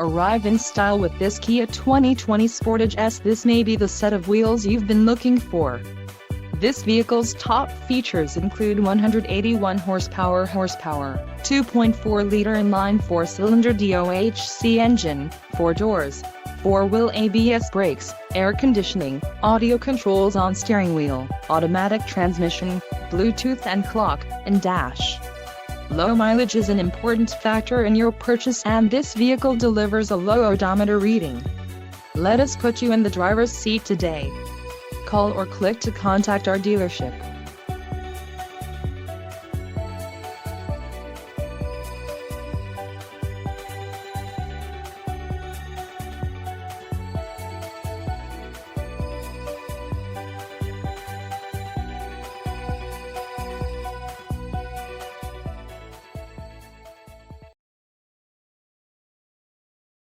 Arrive in style with this Kia 2020 Sportage S. This may be the set of wheels you've been looking for. This vehicle's top features include 181 horsepower, 2.4-liter inline 4-cylinder DOHC engine, 4 doors, 4-wheel ABS brakes, air conditioning, audio controls on steering wheel, automatic transmission, Bluetooth and clock, and dash. Low mileage is an important factor in your purchase, and this vehicle delivers a low odometer reading. Let us put you in the driver's seat today. Call or click to contact our dealership.